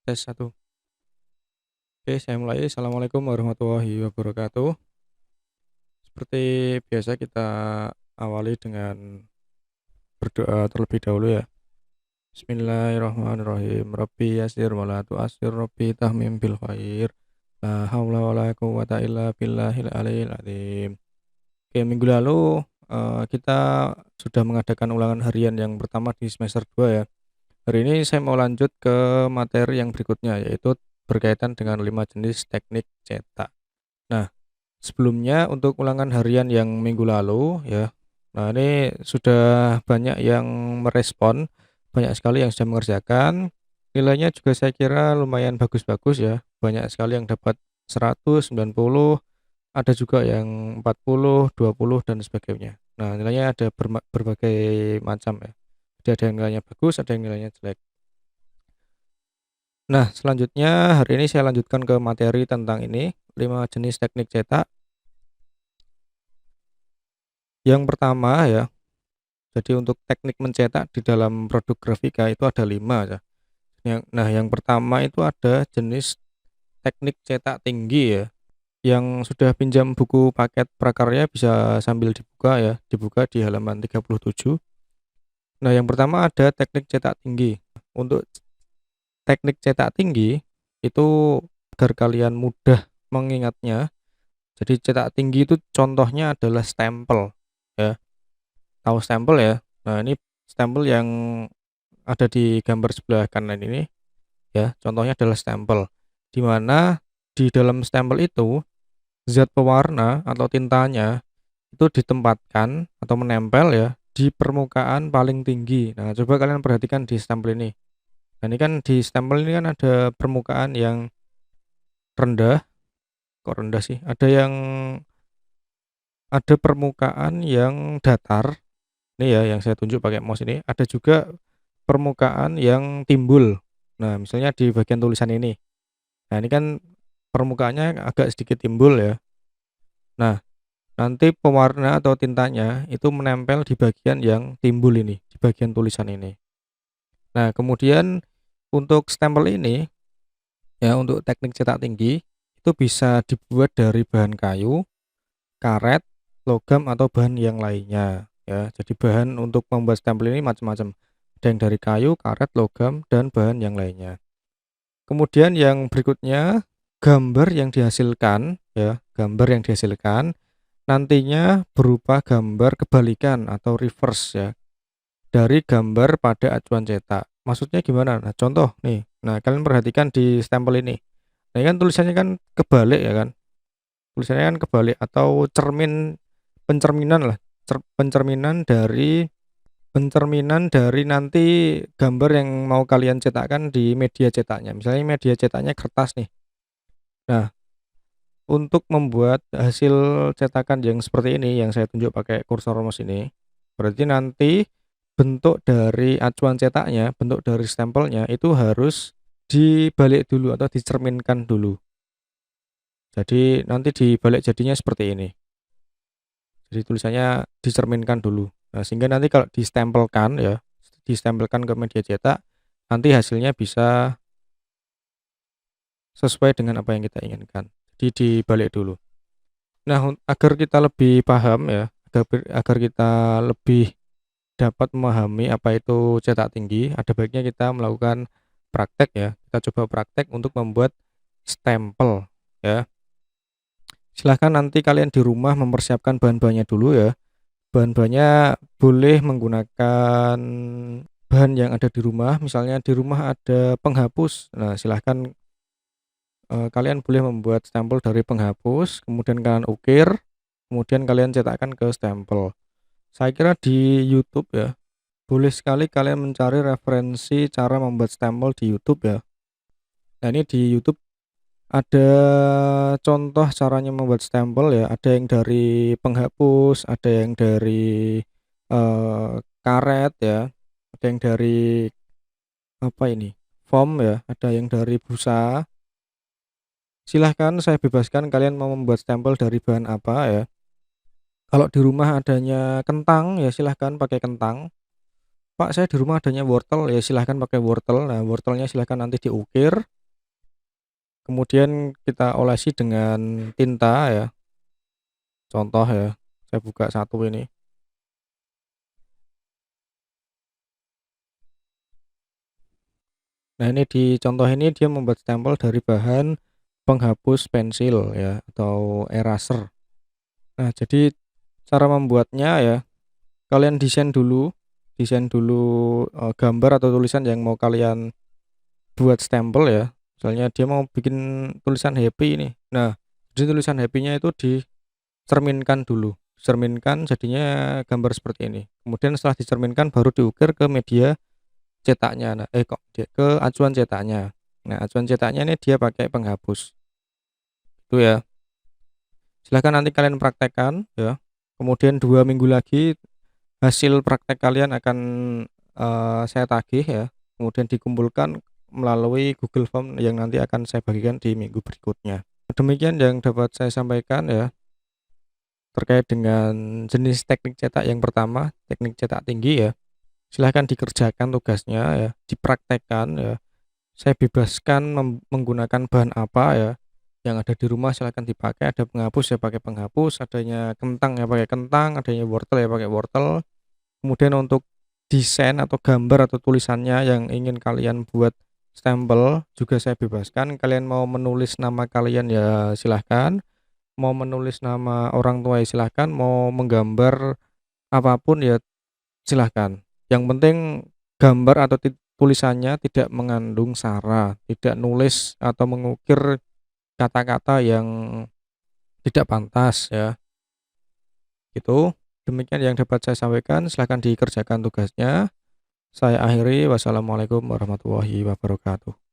Tes satu. Oke, saya mulai. Assalamualaikum warahmatullahi wabarakatuh. Seperti biasa kita awali dengan berdoa terlebih dahulu ya. Bismillahirrahmanirrahim. Rabbi yasir wa la tu'assir, Rabbi tahmim bil khair. La haula wa la quwwata illa billahil aliyil azim. Oke, minggu lalu kita sudah mengadakan ulangan harian yang pertama di semester 2 ya. Hari ini saya mau lanjut ke materi yang berikutnya, yaitu berkaitan dengan 5 jenis teknik cetak. Nah, sebelumnya untuk ulangan harian yang minggu lalu ya, nah ini sudah banyak yang merespon, banyak sekali yang sudah mengerjakan. Nilainya juga saya kira lumayan bagus-bagus ya, banyak sekali yang dapat 100, 90, ada juga yang 40, 20 dan sebagainya. Nah, nilainya ada berbagai macam ya. Jadi ada yang nilainya bagus, ada yang nilainya jelek. Nah, selanjutnya hari ini saya lanjutkan ke materi tentang ini, 5 jenis teknik cetak. Yang pertama ya, jadi untuk teknik mencetak di dalam produk grafika itu ada 5 ya. Yang pertama itu ada jenis teknik cetak tinggi ya. Yang sudah pinjam buku paket prakarya bisa sambil dibuka ya, dibuka di halaman 37. Nah, yang pertama ada teknik cetak tinggi. Untuk teknik cetak tinggi itu agar kalian mudah mengingatnya. Jadi cetak tinggi itu contohnya adalah stempel ya. Tahu stempel ya? Nah, ini stempel yang ada di gambar sebelah kanan ini ya, contohnya adalah stempel. Di mana di dalam stempel itu zat pewarna atau tintanya itu ditempatkan atau menempel ya di permukaan paling tinggi. Nah, coba kalian perhatikan di stempel ini. Nah, ini kan di stempel ini kan ada permukaan yang rendah, kok rendah sih? Ada permukaan yang datar. Ini ya yang saya tunjuk pakai mouse ini, ada juga permukaan yang timbul. Nah, misalnya di bagian tulisan ini. Nah, ini kan permukaannya agak sedikit timbul ya. Nah, nanti pewarna atau tintanya itu menempel di bagian yang timbul ini, di bagian tulisan ini. Nah, kemudian untuk stempel ini ya, untuk teknik cetak tinggi itu bisa dibuat dari bahan kayu, karet, logam atau bahan yang lainnya ya. Jadi bahan untuk membuat stempel ini macam-macam. Ada yang dari kayu, karet, logam dan bahan yang lainnya. Kemudian yang berikutnya gambar yang dihasilkan ya, gambar yang dihasilkan nantinya berupa gambar kebalikan atau reverse ya dari gambar pada acuan cetak. Maksudnya gimana? Nah, contoh nih. Nah, kalian perhatikan di stempel ini. Nah, ini kan tulisannya kan kebalik ya kan? Tulisannya kan kebalik atau pencerminan lah, pencerminan dari nanti gambar yang mau kalian cetakkan di media cetaknya. Misalnya media cetaknya kertas nih. Nah, untuk membuat hasil cetakan yang seperti ini yang saya tunjuk pakai kursor mouse ini, berarti nanti bentuk dari acuan cetaknya, bentuk dari stempelnya itu harus dibalik dulu atau dicerminkan dulu. Jadi nanti dibalik jadinya seperti ini. Jadi tulisannya dicerminkan dulu. Nah, sehingga nanti kalau distempelkan ke media cetak, nanti hasilnya bisa sesuai dengan apa yang kita inginkan. Jadi dibalik dulu. Nah, agar kita lebih paham ya, agar kita lebih dapat memahami apa itu cetak tinggi, ada baiknya kita melakukan praktek ya. Kita coba praktek untuk membuat stempel ya. Silahkan nanti kalian di rumah mempersiapkan bahan-bahannya dulu ya. Bahan-bahannya boleh menggunakan bahan yang ada di rumah, misalnya di rumah ada penghapus. Nah, silahkan kalian boleh membuat stempel dari penghapus, kemudian kalian ukir, kemudian kalian cetakkan ke stempel. Saya kira di YouTube ya, boleh sekali kalian mencari referensi cara membuat stempel di YouTube ya. Nah, ini di YouTube ada contoh caranya membuat stempel ya, ada yang dari penghapus, ada yang dari karet ya, ada yang dari apa ini, foam ya, ada yang dari busa. Silahkan saya bebaskan kalian mau membuat stempel dari bahan apa ya. Kalau di rumah adanya kentang ya silahkan pakai kentang. "Pak, saya di rumah adanya wortel." Ya silahkan pakai wortel. Nah, wortelnya silahkan nanti diukir, kemudian kita olesi dengan tinta ya. Contoh ya, saya buka satu ini. Nah, ini di contoh ini dia membuat stempel dari bahan penghapus pensil ya atau eraser. Nah, jadi cara membuatnya ya, kalian desain dulu gambar atau tulisan yang mau kalian buat stempel ya. Misalnya dia mau bikin tulisan happy ini. Nah, jadi tulisan happy-nya itu dicerminkan dulu. Dicerminkan jadinya gambar seperti ini. Kemudian setelah dicerminkan baru diukir ke media cetaknya. Nah, ke acuan cetaknya. Nah, acuan cetaknya ini dia pakai penghapus. Itu ya. Silahkan nanti kalian praktekkan ya. Kemudian 2 minggu lagi hasil praktek kalian akan saya tagih ya. Kemudian dikumpulkan melalui Google Form yang nanti akan saya bagikan di minggu berikutnya. Demikian yang dapat saya sampaikan ya terkait dengan jenis teknik cetak yang pertama, teknik cetak tinggi ya. Silahkan dikerjakan tugasnya ya, dipraktekkan ya. Saya bebaskan menggunakan bahan apa ya. Yang ada di rumah silahkan dipakai, ada penghapus ya pakai penghapus, adanya kentang ya pakai kentang, adanya wortel ya pakai wortel. Kemudian untuk desain atau gambar atau tulisannya yang ingin kalian buat stempel juga saya bebaskan. Kalian mau menulis nama kalian ya silahkan, mau menulis nama orang tua ya silahkan, mau menggambar apapun ya silahkan. Yang penting gambar atau tulisannya tidak mengandung sara, tidak nulis atau mengukir kata-kata yang tidak pantas ya. Gitu. Demikian yang dapat saya sampaikan, silahkan dikerjakan tugasnya. Saya akhiri, wassalamualaikum warahmatullahi wabarakatuh.